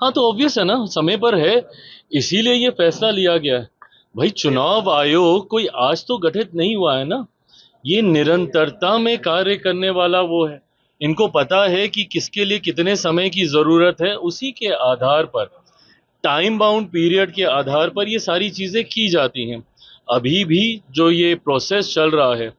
हाँ तो ऑब्वियस है ना, समय पर है, इसीलिए ये फैसला लिया गया है। भाई चुनाव आयोग कोई आज तो गठित नहीं हुआ है ना, ये निरंतरता में कार्य करने वाला वो है। इनको पता है कि किसके लिए कितने समय की जरूरत है, उसी के आधार पर, टाइम बाउंड पीरियड के आधार पर ये सारी चीजें की जाती हैं। अभी भी जो ये प्रोसेस चल रहा है,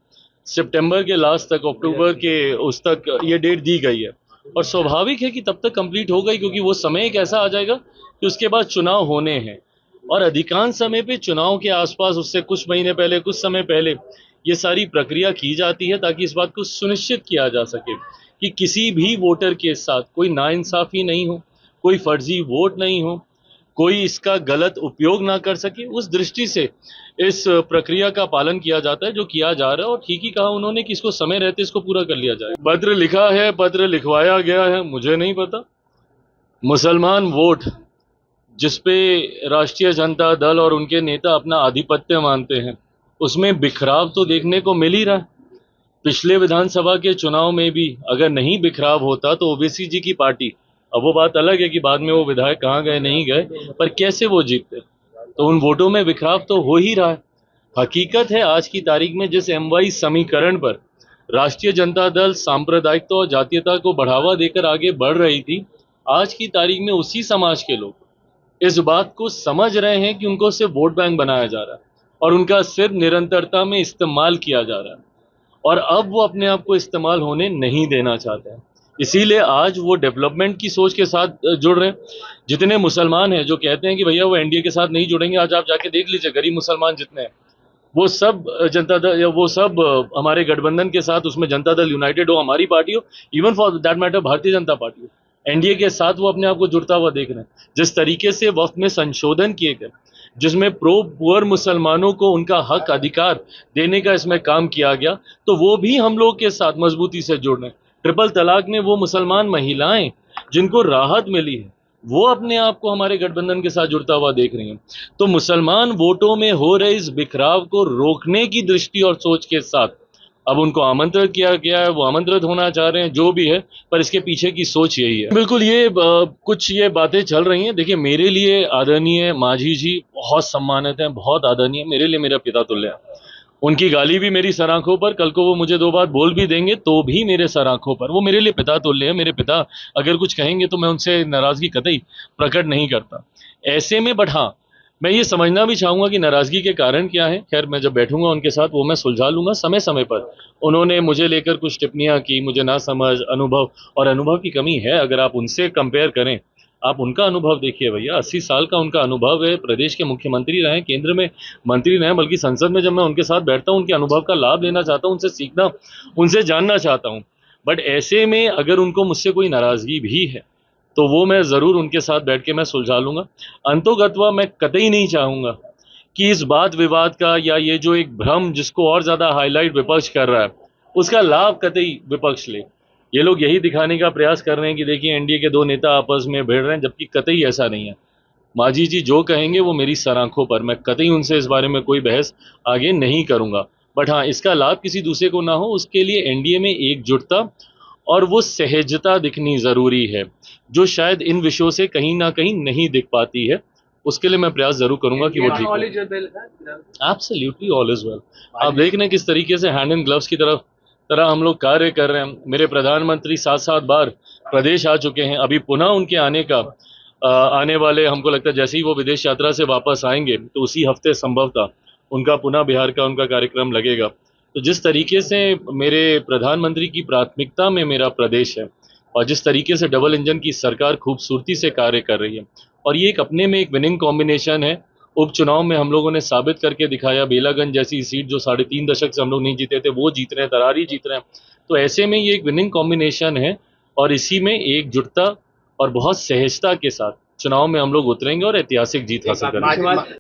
सितंबर के लास्ट तक, अक्टूबर के उस तक ये डेट दी गई है, और स्वाभाविक है कि तब तक कंप्लीट होगा ही, क्योंकि वो समय एक ऐसा आ जाएगा कि उसके बाद चुनाव होने हैं। और अधिकांश समय पे चुनाव के आसपास, उससे कुछ महीने पहले, कुछ समय पहले ये सारी प्रक्रिया की जाती है, ताकि इस बात को सुनिश्चित किया जा सके कि किसी भी वोटर के साथ कोई नाइंसाफी नहीं हो, कोई फर्जी वोट नहीं हो, कोई इसका गलत उपयोग ना कर सके। उस दृष्टि से इस प्रक्रिया का पालन किया जाता है, जो किया जा रहा है। और ठीक ही कहा उन्होंने कि इसको समय रहते इसको पूरा कर लिया जाए। पत्र लिखा है, पत्र लिखवाया गया है, मुझे नहीं पता। मुसलमान वोट जिसपे राष्ट्रीय जनता दल और उनके नेता अपना आधिपत्य मानते हैं, उसमें बिखराव तो देखने को मिल ही रहा है। पिछले विधानसभा के चुनाव में भी अगर नहीं बिखराव होता तो ओवैसी जी की पार्टी, अब वो बात अलग है कि बाद में वो विधायक कहाँ गए नहीं गए, पर कैसे वो जीतते। तो उन वोटों में बिखराव तो हो ही रहा है। हकीकत है, आज की तारीख में जिस एमवाई समीकरण पर राष्ट्रीय जनता दल सांप्रदायिकता और जातीयता को बढ़ावा देकर आगे बढ़ रही थी, आज की तारीख में उसी समाज के लोग इस बात को समझ रहे हैं कि उनको सिर्फ वोट बैंक बनाया जा रहा है और उनका सिर्फ निरंतरता में इस्तेमाल किया जा रहा है, और अब वो अपने आप को इस्तेमाल होने नहीं देना चाहते हैं। इसीलिए आज वो डेवलपमेंट की सोच के साथ जुड़ रहे हैं। जितने मुसलमान हैं जो कहते हैं कि भैया वो एनडीए के साथ नहीं जुड़ेंगे, आज आप जाके देख लीजिए गरीब मुसलमान जितने हैं, वो सब जनता दल, या वो सब हमारे गठबंधन के साथ, उसमें जनता दल यूनाइटेड हो, हमारी पार्टी हो, even for that matter Bharatiya Janata party हो, एनडीए के साथ वो अपने आप को जुड़ता हुआ देख रहे हैं। जिस तरीके से वक्त में संशोधन किए गए, जिसमें प्रो पुअर मुसलमानों को उनका हक अधिकार देने का इसमें काम किया गया, तो वो भी हम लोग के साथ मजबूती से जुड़ रहे हैं। ट्रिपल तलाक में वो मुसलमान महिलाएं जिनको राहत मिली है, वो अपने आप को हमारे गठबंधन के साथ जुड़ता हुआ देख रही हैं। तो मुसलमान वोटों में हो रहे इस बिखराव को रोकने की दृष्टि और सोच के साथ अब उनको आमंत्रित किया गया है, वो आमंत्रित होना चाह रहे हैं, जो भी है, पर इसके पीछे की सोच यही है। बिल्कुल, ये कुछ ये बातें चल रही हैं। देखिए, मेरे लिए आदरणीय मांझी जी बहुत सम्मानित हैं, बहुत आदरणीय, मेरे लिए मेरा पिता तुल्य है। उनकी गाली भी मेरी सर आंखों पर, कल को वो मुझे दो बात बोल भी देंगे तो भी मेरे सर आंखों पर। वो मेरे लिए पिता तुल्य है। मेरे पिता अगर कुछ कहेंगे तो मैं उनसे नाराजगी कतई प्रकट नहीं करता ऐसे में। बट हाँ, मैं ये समझना भी चाहूंगा कि नाराजगी के कारण क्या है। खैर, मैं जब बैठूंगा उनके साथ वो मैं सुलझा लूंगा समय समय पर। उन्होंने मुझे लेकर कुछ टिप्पणियां की, मुझे ना समझ, अनुभव, और अनुभव की कमी है अगर आप उनसे कंपेयर करें। आप उनका अनुभव देखिए भैया, 80 साल का उनका अनुभव है, प्रदेश के मुख्यमंत्री रहे, केंद्र में मंत्री रहे, बल्कि संसद में जब मैं उनके साथ बैठता हूं, उनके अनुभव का लाभ लेना चाहता हूं, उनसे सीखना, उनसे जानना चाहता हूं। बट ऐसे में अगर उनको मुझसे कोई नाराजगी भी है तो वो मैं ज़रूर उनके साथ बैठ के मैं सुलझा लूँगा। अंतोगत्वा मैं कतई नहीं चाहूँगा कि इस वाद विवाद का, या ये जो एक भ्रम जिसको और ज़्यादा हाईलाइट विपक्ष कर रहा है, उसका लाभ कतई विपक्ष ले। ये लोग यही दिखाने का प्रयास कर रहे हैं कि देखिए एनडीए के दो नेता आपस में भिड़ रहे हैं, जबकि कतई ऐसा नहीं है। मांझी जी जो कहेंगे वो मेरी सर आंखों पर, मैं कतई उनसे इस बारे में कोई बहस आगे नहीं करूँगा। बट हाँ, इसका लाभ किसी दूसरे को ना हो, उसके लिए एनडीए में एकजुटता और वो सहजता दिखनी ज़रूरी है, जो शायद इन विषयों से कहीं ना कहीं नहीं दिख पाती है। उसके लिए मैं प्रयास जरूर करूंगा कि वो ठीक हो। Absolutely all is well. आप देख रहे हैं किस तरीके से हैंड एंड ग्लव्स की तरह हम लोग कार्य कर रहे हैं। मेरे प्रधानमंत्री 7-7 बार प्रदेश आ चुके हैं। अभी पुनः उनके आने का आने वाले, हमको लगता है जैसे ही वो विदेश यात्रा से वापस आएंगे तो उसी हफ्ते संभवतः उनका पुनः बिहार का उनका कार्यक्रम लगेगा। तो जिस तरीके से मेरे प्रधानमंत्री की प्राथमिकता में मेरा प्रदेश है, और जिस तरीके से डबल इंजन की सरकार खूबसूरती से कार्य कर रही है, और ये एक अपने में एक विनिंग कॉम्बिनेशन है। उपचुनाव में हम लोगों ने साबित करके दिखाया, बेलागंज जैसी सीट जो 3.5 दशक से हम लोग नहीं जीते थे, वो जीत रहे हैं, तरारी जीत रहे हैं। तो ऐसे में ये एक विनिंग कॉम्बिनेशन है, और इसी में एकजुटता और बहुत सहजता के साथ चुनाव में हम लोग उतरेंगे और ऐतिहासिक जीत हासिल करेंगे।